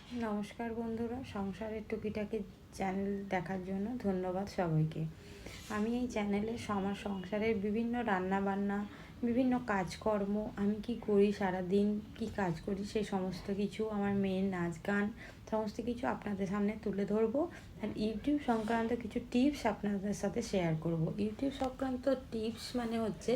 নমস্কার বন্ধুরা, সংসারের টুকিটাকি চ্যানেল দেখার জন্য ধন্যবাদ সবাইকে। আমি এই চ্যানেলে আমার সংসারের বিভিন্ন রান্নাবান্না, বিভিন্ন কাজকর্ম, আমি কি করি সারাদিন, কি কাজ করি, সেই সমস্ত কিছু, আমার মেয়ের নাচ গান, সমস্ত কিছু আপনাদের সামনে তুলে ধরবো। আর ইউটিউব সংক্রান্ত কিছু টিপস আপনাদের সাথে শেয়ার করব। ইউটিউব সংক্রান্ত টিপস মানে হচ্ছে,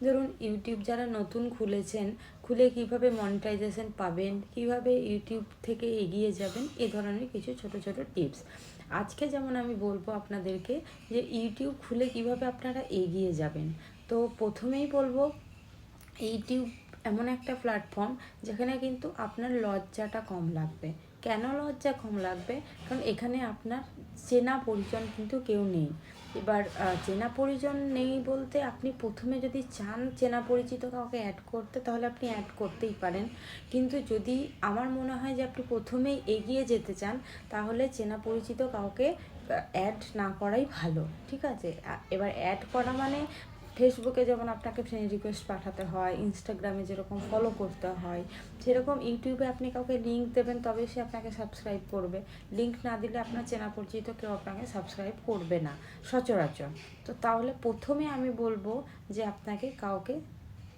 ধরুন ইউটিউব যারা নতুন খুলেছেন, খুলে কিভাবে মনিটাইজেশন পাবেন, কিভাবে ইউটিউব থেকে এগিয়ে যাবেন, এ ধরনের কিছু ছোট ছোট টিপস আজকে যেমন আমি বলবো আপনাদেরকে, যে ইউটিউব খুলে কিভাবে আপনারা এগিয়ে যাবেন। তো প্রথমেই বলবো, ইউটিউব এমন একটা প্ল্যাটফর্ম যেখানে কিন্তু আপনার লজ্জাটা কম লাগবে। কেন লজ্জা কম লাগবে? কারণ এখানে আপনার চেনা পরিজন কিন্তু কেউ নেই। এবার চেনা পরিজন নেই বলতে, আপনি প্রথমে যদি চান চেনা পরিচিত কাউকে অ্যাড করতে, তাহলে আপনি অ্যাড করতেই পারেন। কিন্তু যদি আমার মনে হয় যে আপনি প্রথমেই এগিয়ে যেতে চান, তাহলে চেনা পরিচিত কাউকে অ্যাড না করাই ভালো। ঠিক আছে? এবার অ্যাড করা মানে, ফেসবুকে যেমন আপনাকে ফ্রেন্ড রিকোয়েস্ট পাঠাতে হয়, ইনস্টাগ্রামে যেরকম ফলো করতে হয়, সেরকম ইউটিউবে আপনি কাউকে লিঙ্ক দেবেন, তবে সে আপনাকে সাবস্ক্রাইব করবে। লিঙ্ক না দিলে আপনার চেনা পরিচিত কেউ আপনাকে সাবস্ক্রাইব করবে না সচরাচর। তো তাহলে প্রথমে আমি বলবো যে আপনাকে কাউকে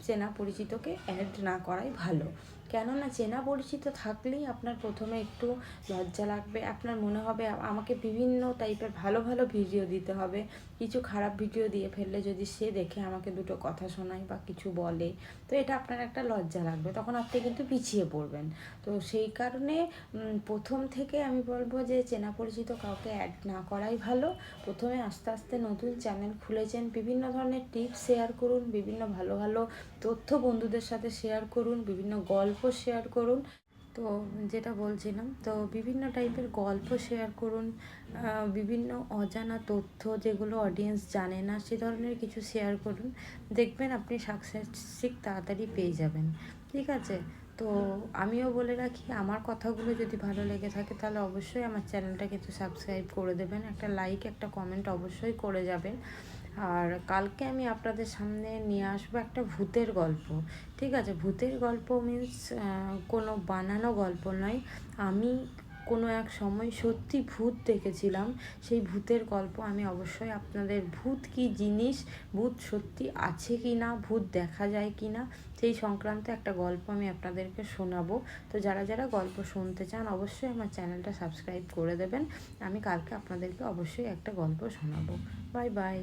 চেনা পরিচিতকে অ্যাড না করাই ভালো। কেননা চেনা পরিচিত থাকলেই আপনার প্রথমে একটু লজ্জা লাগবে, আপনার মনে হবে আমাকে বিভিন্ন টাইপের ভালো ভালো ভিডিও দিতে হবে, কিছু খারাপ ভিডিও দিয়ে ফেললে যদি সে দেখে আমাকে দুটো কথা শোনায় বা কিছু বলে, তো এটা আপনার একটা লজ্জা লাগবে, তখন আপনি কিন্তু পিছিয়ে পড়বেন। তো সেই কারণে প্রথম থেকে আমি বলবো যে চেনা পরিচিত কাউকে অ্যাড না করাই ভালো। প্রথমে আস্তে আস্তে নতুন চ্যানেল খুলেছেন, বিভিন্ন ধরনের টিপস শেয়ার করুন, বিভিন্ন ভালো ভালো তথ্য বন্ধুদের সাথে শেয়ার করুন, বিভিন্ন গল্প শেয়ার করুন। তো যেটা বলছিলাম, তো বিভিন্ন টাইপের গল্প শেয়ার করুন, বিভিন্ন অজানা তথ্য যেগুলো অডিয়েন্স জানে না, সে ধরনের কিছু শেয়ার করুন। দেখবেন আপনি সাকসেস তাড়াতাড়ি পেয়ে যাবেন। ঠিক আছে? তো আমিও বলে রাখি, আমার কথাগুলো যদি ভালো লেগে থাকে, তাহলে অবশ্যই আমার চ্যানেলটা কিন্তু সাবস্ক্রাইব করে দেবেন, একটা লাইক একটা কমেন্ট অবশ্যই করে যাবেন। আর কালকে আমি আপনাদের সামনে নিয়ে আসবো একটা ভূতের গল্প। ঠিক আছে? ভূতের গল্প মিন্স কোনো বানানো গল্প নয়। আমি কোনো এক সময় সত্যি ভূত দেখেছিলাম, সেই ভূতের গল্প আমি অবশ্যই আপনাদের, ভূত কী জিনিস, ভূত সত্যি আছে কি না, ভূত দেখা যায় কি না, সেই সংক্রান্ত একটা গল্প আমি আপনাদেরকে শোনাবো। তো যারা যারা গল্প শুনতে চান, অবশ্যই আমার চ্যানেলটা সাবস্ক্রাইব করে দেবেন। আমি কালকে আপনাদেরকে অবশ্যই একটা গল্প শোনাবো। Bye bye.